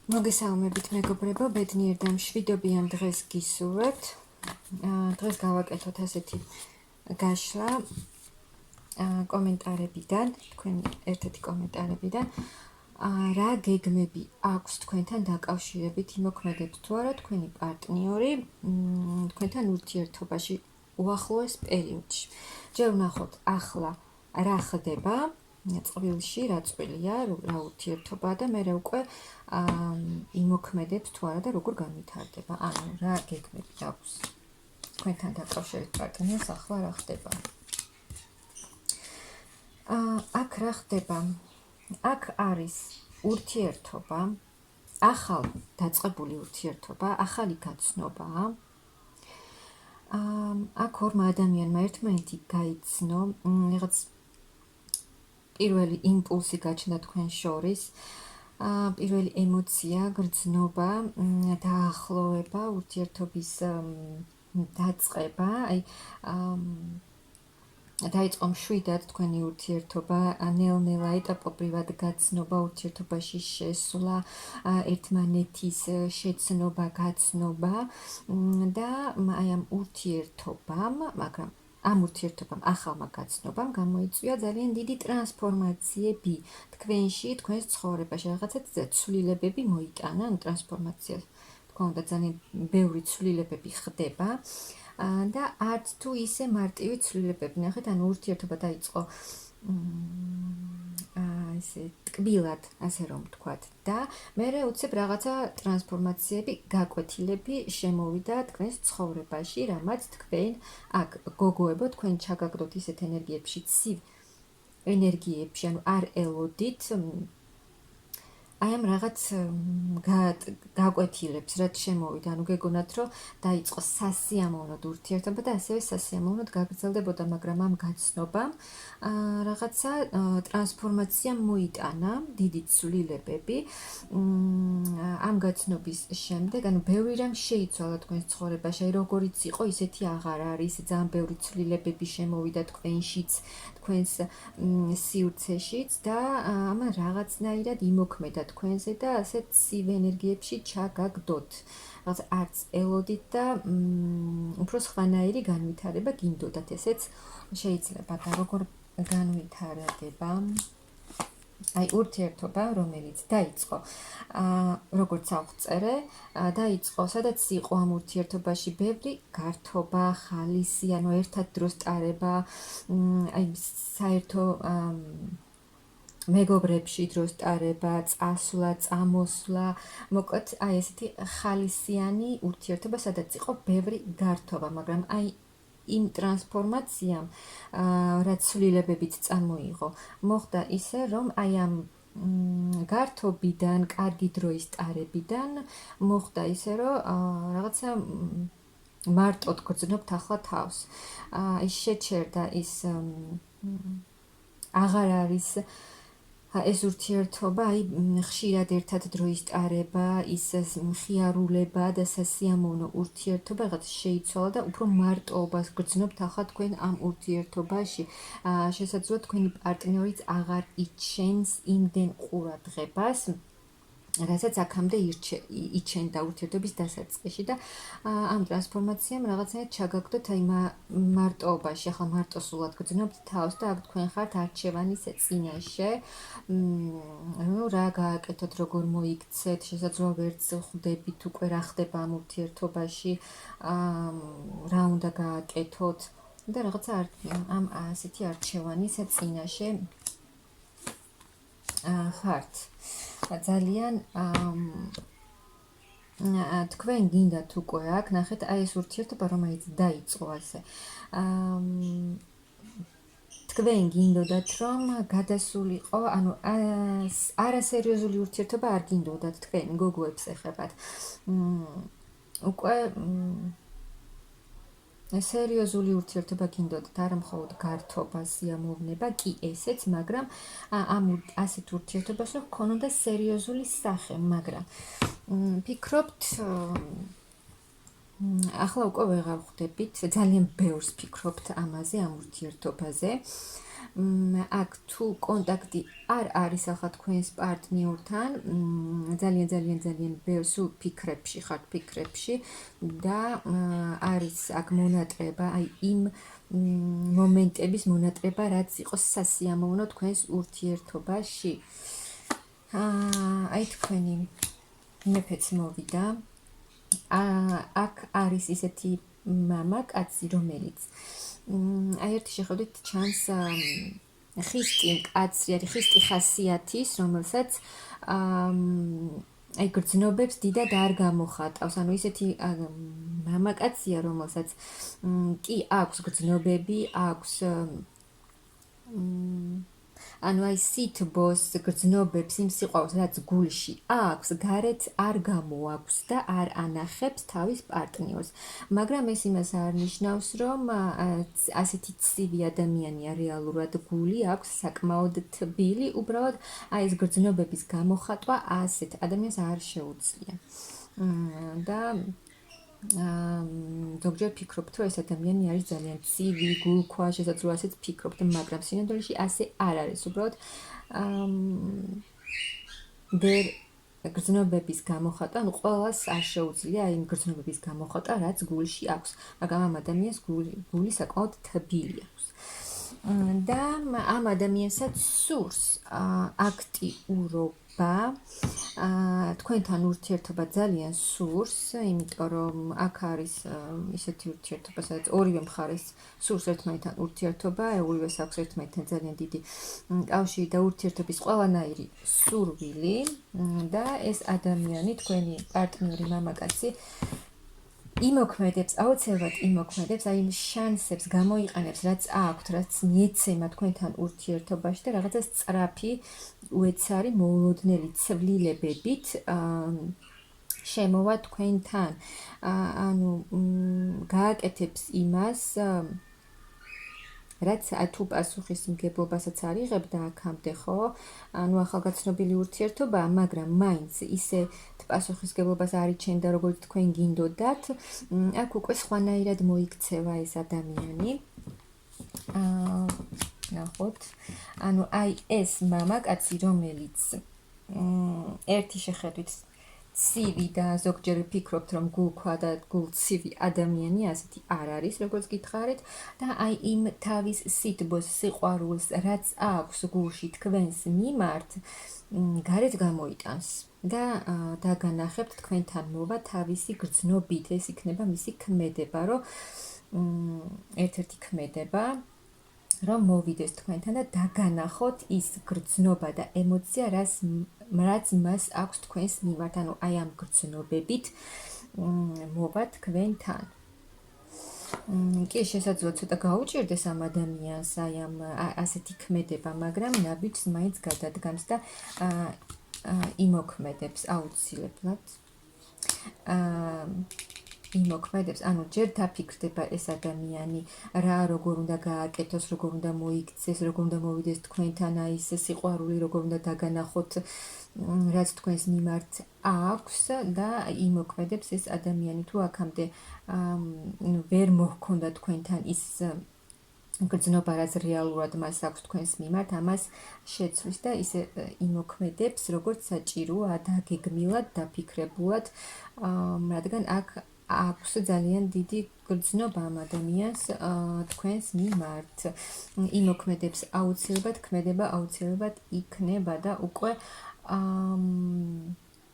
მოგესალმებით მეგობრებო, ბედნიერ და მშვიდობიან დღეს გისურვებთ. დღეს გავაკეთოთ ასეთი გაშლა კომენტარებიდან, თქვენი ერთ-ერთი კომენტარებიდან. რა გეგმები აქვს თქვენთან დაკავშირებით, იმოქმედებს თუ არა თქვენი პარტნიორი თქვენთან ურთიერთობაში უახლოეს პერიოდში. ჯერ ვნახოთ ახლა რა ხდება წყვილში, რა წვილია, რა ურთიერთობაა და მერე უკვე იმოქმედებს თუ არა და როგორ განვითარდება. ანუ რა გეგმები აქვს თქვენთან დაკავშირებით პარტნიორს, ახლა რა ხდება. აქ რა ხდება? აქ არის ურთიერთობა, ახალ დაწყებული ურთიერთობა, ახალი გაცნობა. აქ ორმა ადამიანმა ერთმანეთი გაიცნო, რაღაც პირველი იმპულსი გაჩნდა თქვენ შორის, პირველი ემოცია, გრძნობა, დაახლოვება, ურთიერთობის დაწყება, დაიწყო მშვიდად თქვენი ურთიერთობა, ნელ-ნელა ეტაპობრივად გაცნობა, ურთიერთობაში შესვლა, ერთმანეთის შეცნობა, გაცნობა და აი ამ ურთიერთობამ, მაგრამ ამ ურთიერთობამ, ახალმა გაცნობამ გამოიწვია ძალიან დიდი ტრანსფორმაციები თქვენში, თქვენს ცხოვრებაში, რაღაცა ცვლილებები მოიტანა, ანუ ტრანსფორმაცია თქვა უნდა ძალიან ბევრი ცვლილებები ხდება და არც თუ ისე მარტივი ცვლილებები. ნახეთ, ანუ ურთიერთობა დაიწყო ესე ტკბილად, ასე რომ ვთქვათ და მერე უცებ რაღაცა ტრანსფორმაციები, გაკვეთილები შემოვიდა თქვენს ცხოვრებაში, რამაც თქვენ აქ გოგოებო, თქვენ ჩაგაგდოთ ისეთ ენერგიებში, ცივ ენერგიებში, ანუ არ ელოდით აი ამ რაღაც გაკვეთილებს, რაც შემოვიდა, ანუ გეგონათ, რომ დაიწყო სასიამოვნოდ ურთიერთობა და ასევე სასიამოვნოდ გაგრძელდებოდა, მაგრამ ამ გაცნობამ რაღაცა ტრანსფორმაცია მოიტანა, დიდი ცვლილებები. ამ გაცნობის შემდეგ, ანუ ბევრი რამ შეიცვალა თქვენს ცხოვრებაში, აი როგორიც იყო, ისეთი აღარ არის, ძალიან ბევრი ცვლილებები შემოვიდა თქვენშიც, თქვენს სივრცეშიც და ამან რაღაცნაირად იმოქმედა თქვენზე და ასე ცივ ენერგიებში ჩაგაგდოთ. რაღაც არც ელოდით და უფრო სხვანაირი განვითარება გინდოდათ, ესეც შეიძლება და როგორ განვითარდება. აი ურთიერთობა, რომელიც დაიწყო, როგორც ავწერე, დაიწყო, სადაც იყო ამ ურთიერთობაში ბევრი გართობა, ხალისი, ანუ ერთად დროს ტარება, აი საერთო მეგობრებში დროს ტარება, წასვლა, წამოსვლა, მოკლედ აი ესეთი ხალისიანი ურთიერთობა, სადაც იყო ბევრი გართობა, მაგრამ აი იმ ტრანსფორმაციამ, რაც ცვლილებებით წამოიღო, მოხდა ისე, რომ აი ამ გართობიდან, კარგი დროის ტარებიდან მოხდა ისე, რომ რაღაცა მარტოდ გრძნობთ ახლა თავს. ის შეჩერდა, ის აღარ არის ეს ურთიერთობა, აი ხშირად ერთად დროის ტარება, ის მხიარულება და სასიამოვნო ურთიერთობა რაღაც შეიცვალა და უფრო მარტოობას გრძნობთ ახლა თქვენ ამ ურთიერთობაში. შესაძლოა თქვენი პარტნიორიც აღარ იჩენს იმდენ ყურადღებას, რასაც აქამდე იჩენდა ურთიერთობის დასაწყისში და ამ ტრანსფორმაციამ რაღაცნაირად ჩაგაგდოთ აი მარტოობაში, ახლა მარტოსულად გრძნობთ თავს და აქ თქვენ ხართ არჩევანის წინაშე. ну რა გააკეთოთ, როგორ მოიქცეთ, შესაძლოა ვერც ხვდებით უკვე რა ხდება ამ ურთიერთობაში, რა უნდა გააკეთოთ და რაღაცა ამ ასეთი არჩევანის წინაშე ხართ. ძალიან თქვენ გინდათ უკვე აქ, ნახეთ, აი ეს ურთიერთობა, რომელიც დაიწყო ასე. თქვენ გინდოდათ, რომ გადასულიყო, ანუ არასერიოზული ურთიერთობა არ გინდოდათ თქვენ გოგოებს ეხებათ. უკვე სერიოზული ურთიერთობა გინდოდათ, არა მხოლოდ გართობა, სიამოვნება, კი ესეც, მაგრამ ამ ასეთ ურთიერთობას რომ ქონოდა სერიოზული სახე, მაგრამ ფიქრობთ, ახლა უკვე ვეღარ ხვდებით, ძალიან ბევრს ფიქრობთ ამაზე, ამ ურთიერთობაზე. აქ თუ კონტაქტი არ არის ახლა თქვენს პარტნიორთან, ძალიან ძალიან ძალიან ბევრ სულ ფიქრებში ხართ, ფიქრებში და არის აქ მონატრება, აი იმ მომენტების მონატრება, რაც იყოს სასიამოვნო თქვენს ურთიერთობაში. აი თქვენი მეფეც მოვიდა. აქ არის ისეთი მამაკაცი, რომელიც აი ერთი შეხედვით ჩანს ხისტი კაცი არის, ხისტი ხასიათის, რომელსაც აი გრძნობებს დიდად არ გამოხატავს. ანუ ისეთი მამაკაცია, რომელსაც კი აქვს გრძნობები, აქვს ანუ აი სითბოს გრძნობებს იმ სიყვარულს, რაც გულში აქვს, გარეთ არ გამოაქვს და არ ანახებს თავის პარტნიორს. მაგრამ ეს იმას არ ნიშნავს, რომ ასეთი ცივი ადამიანია რეალურად გული აქვს საკმაოდ თბილი, უბრალოდ აი ეს გრძნობების გამოხატვა ასეთ ადამიანს არ შეუძლია. და ზოგჯერ ფიქრობთ, რომ ეს ადამიანი არის ძალიან ცივი, გულქვა, შესაძლოა ასეც ფიქრობთ, მაგრამ სინამდვილეში ასე არ არის. უბრალოდ ვერ გრძნობების გამოხატვა, ანუ ყველას არ შეუძლია აი იმ გრძნობების გამოხატვა, რაც გულში აქვს, მაგრამ ამ ადამიანს გული საკმაოდ თბილი აქვს. და ამ ადამიანსაც სურს აქტიურობა, თქვენთან ურთიერთობა ძალიან სურს, იმიტომ რომ აქ არის ისეთი ურთიერთობა, სადაც ორივე მხარეს სურს ერთმანეთთან ურთიერთობა, ორივეს აქვს ერთმანეთთან ძალიან დიდი კავშირი და ურთიერთობის ყველანაირი სურვილი და ეს ადამიანი, თქვენი პარტნიორი, მამაკაცი იმოქმედებს, აუცილებლად იმოქმედებს, აი იმ შანსებს გამოიყენებს, რაც აქვთ, რაც მიეცემა თქვენთან ურთიერთობაში და რაღაცა სწრაფი, უეცარი, მოულოდნელი ცვლილებებით შემოვა თქვენთან. ანუ გააკეთებს იმას, რაც თუ პასუხისმგებლობასაც არ იღებ და აქამდე, ხო? ანუ ახალგაცნობილი ურთიერთობაა, მაგრამ მაინც ისე პასუხისმგებლობას არ იჩენდა, როგორც თქვენ გინდოდათ, აქ უკვე სხვანაირად მოიქცევა ეს ადამიანი. ნახოთ. ანუ აი ეს მამაკაცი, რომელიც ერთი შეხედვით ცივი და ზოგჯერ ფიქრობთ, რომ გულქვა და გულცივი ადამიანი ასეთი არ არის, როგორც გითხარით, და აი იმ თავის სითბოს, სიყვარულს, რაც აქვს გულში თქვენს მიმართ, გარეთ გამოიტანს და დაგანახებთ თქვენთან მოვა თავისი გრძნობით. ეს იქნება მისი ქმედება, რომ ერთ-ერთი ქმედება, რომ მოვიდეს თქვენთან და დაგანახოთ ის გრძნობა და ემოცია, რაც მას აქვს თქვენს მიმართ, ანუ აი ამ გრძნობებით მოვა თქვენთან. კი, შესაძლოა ცოტა გაუჭირდეს ამ ადამიანს აი ამ ასეთი ქმედება, მაგრამ ნაბიჯს მაინც გადადგამს და იმოქმედებს აუცილებლად. იმოქმედებს, ანუ ჯერ დაფიქრდება ეს ადამიანი, რა როგორ უნდა გააკეთოს, როგორ უნდა მოიქცეს, როგორ უნდა მოვიდეს თქვენთან აი ეს სიყვარული, როგორ უნდა დაგანახოთ, რაც თქვენს მიმართ აქვს და იმოქმედებს ეს ადამიანი. თუ აქამდე ვერ მოჰქონდა თქვენთან ის გრძნობა, რაც რეალურად მას აქვს თქვენს მიმართ, ამას შეცვლის და ისე იმოქმედებს, როგორც საჭიროა, დაგეგმილად, დაფიქრებულად, რადგან აქ აქვს ძალიან დიდი გრძნობა ამ ადამიანს თქვენს მიმართ. იმოქმედებს აუცილებლად, ქმედება აუცილებლად იქნება და უკვე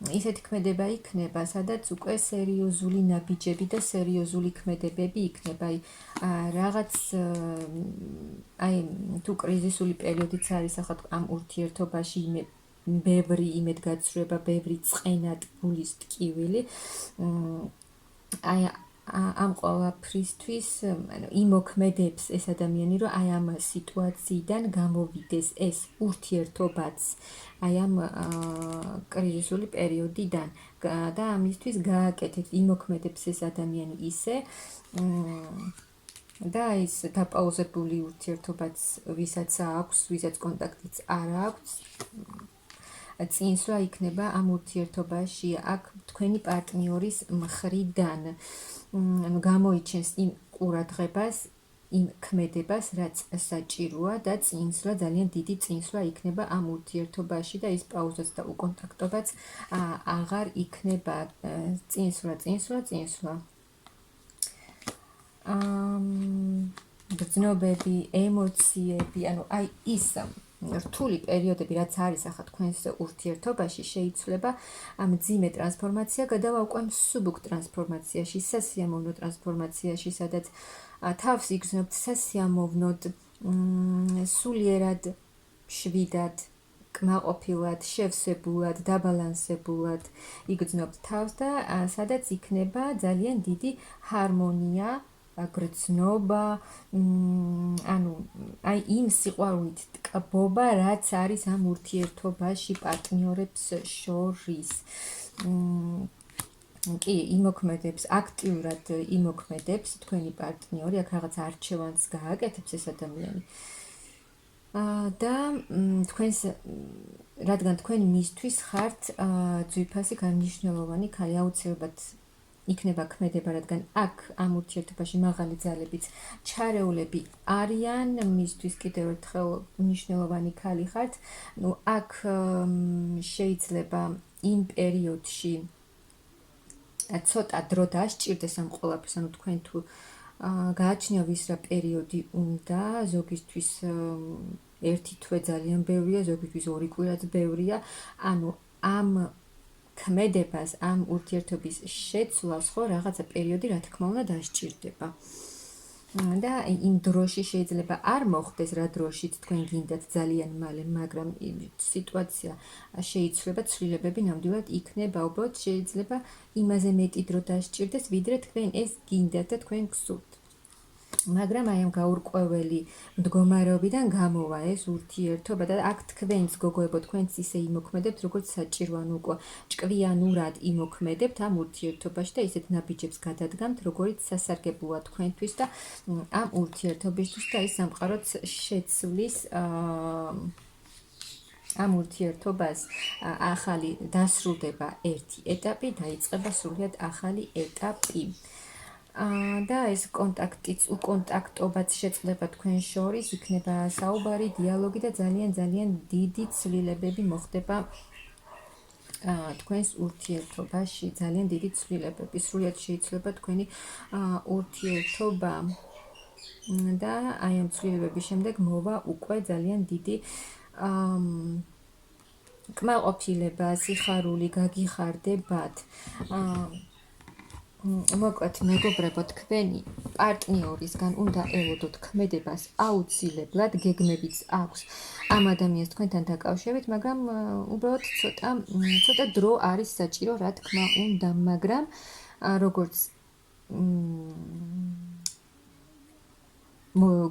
ისეთი ქმედება იქნება, სადაც უკვე სერიოზული ნაბიჯები და სერიოზული ქმედებები იქნება. რაღაც აი თუ კრიზისული პერიოდიც არის ახლა ამ ურთიერთობაში, ბევრი იმედგაცრუება, ბევრი წყენა, გულის ტკივილი. აი ამ ყველაფრისთვის იმოქმედებს ეს ადამიანი, რომ აი ამ სიტუაციიდან გამოვიდეს ეს ურთიერთობაც, აი ამ კრიზისული პერიოდიდან და ამისთვის გააკეთებს, იმოქმედებს ეს ადამიანი ისე და ის დაპაუზებული ურთიერთობაც, ვისაც აქვს, ვისაც კონტაქტიც არ აქვს, წინსვლა იქნება ამ ურთიერთობაში, აქ თქვენი პარტნიორის მხრიდან. გამოიჩენს იმ ყურადღებას, იმ ქმედებას, რაც საჭიროა და წინსვლა, ძალიან დიდი წინსვლა იქნება ამ ურთიერთობაში და ის პაუზაც და უკონტაქტობაც აღარ იქნება წინსვლა. გრძნობები, ემოციები, ანუ აი ის რთული პერიოდები, რაც არის ახლა თქვენს ურთიერთობაში, შეიცვლება მძიმე ტრანსფორმაცია, გადავა უკვე მსუბუქ ტრანსფორმაციაში, სასიამოვნო ტრანსფორმაციაში, სადაც თავს იგრძნობთ სასიამოვნოდ, სულიერად, შვიდად, კმაყოფილად, შევსებულად, დაბალანსებულად იგრძნობთ თავს და სადაც იქნება ძალიან დიდი ჰარმონია, გრძნობა, ანუ აი იმ სიყვარულით ტკბობა, რაც არის ამ ურთიერთობაში პარტნიორებს შორის. კი, იმოქმედებს, აქტიურად იმოქმედებს თქვენი პარტნიორი, აქ რაღაც არჩევანს გააკეთებს ეს ადამიანი. და რადგან თქვენ მისთვის ხართ ძვირფასი განმნიშვნელოვანი ქალი, აუცილებლად იქნება ქმედება, რადგან აქ ამ ურთიერთობაში მაღალი ძალებიც ჩარეულები არიან, მისთვის კიდევ ერთხელ მნიშვნელოვანი ქალი ხართ. აქ შეიძლება იმ პერიოდში ცოტა დრო დასჭირდეს ამ ყველაფერს, ანუ თქვენ თუ გააჩნია ვის რა პერიოდი უნდა, ზოგისთვის ერთი თვე ძალიან ბევრია, ზოგისთვის 2 კვირაც ბევრია, ანუ ამ ქმედებას, ამ ურთიერთობის შეცვლას ხო რაღაცა პერიოდი რა თქმა უნდა დასჭირდება. და იმ დროში შეიძლება არ მოხდეს რა დროშიც თქვენ გინდათ ძალიან მალე, მაგრამ სიტუაცია შეიცვლება, ცვლილებები ნამდვილად იქნება, უბრალოდ შეიძლება იმაზე მეტი დრო დასჭირდეს, ვიდრე თქვენ ეს გინდათ და თქვენ გსურთ. მაგრამ აი ამ გაურკვეველი მდგომარეობიდან გამოვა ეს ურთიერთობა და აქ თქვენც გოგოებო, თქვენც ისე იმოქმედებთ, როგორც საჭირო, ანუ უკვე ჭკვიანურად იმოქმედებთ ამ ურთიერთობაში და ისეთ ნაბიჯებს გადადგამთ, როგორიც სასარგებლოა თქვენთვის და ამ ურთიერთობისთვის და ის სამყაროც შეცვლის ამ ურთიერთობას ახალი დასრულდება ერთი ეტაპი, დაიწყება სრულიად ახალი ეტაპი. და ეს კონტაქტიც, უკონტაქტობაც შეწყდება თქვენ შორის, იქნება საუბარი, დიალოგი და ძალიან დიდი ცვლილებები მოხდება თქვენს ურთიერთობაში, ძალიან დიდი ცვლილებები, სრულიად შეიცვლება თქვენი ურთიერთობა და აი ამ ცვლილებების შემდეგ მოვა უკვე ძალიან დიდი კმაყოფილება, სიხარული, გაგიხარდებათ. მოკლედ, მეგობრებო, თქვენი პარტნიორისგან უნდა ელოდოთ ქმედებას აუცილებლად, გეგმებიც აქვს ამ ადამიანს თქვენთან დაკავშირებით, მაგრამ უბრალოდ ცოტა დრო არის საჭირო, რა თქმა უნდა, მაგრამ როგორც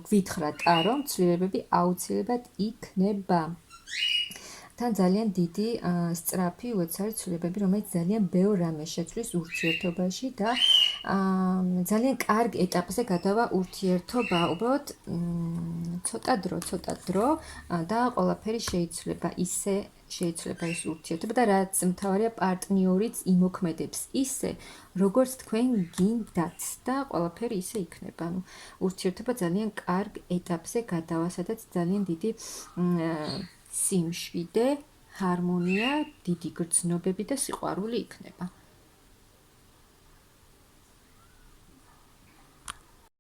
გვითხრა ტარო, ცვლილებები აუცილებლად იქნება. თან ძალიან დიდი სწრაფი უეცარი ცვლილებები, რომელიც ძალიან ბევრ რამეს შეცვლის ურთიერთობაში და ძალიან კარგ ეტაპზე გადავა ურთიერთობა, უბრალოდ ცოტა დრო და ყველაფერი შეიცვლება, ისე შეიცვლება ეს ურთიერთობა და რაც მთავარია პარტნიორიც იმოქმედებს ისე, როგორც თქვენ გინდათ და ყველაფერი ისე იქნება. ანუ ურთიერთობა ძალიან კარგ ეტაპზე გადავა, სადაც ძალიან დიდი სიმშვიდე, ჰარმონია, დიდი გრძნობები და სიყვარული იქნება.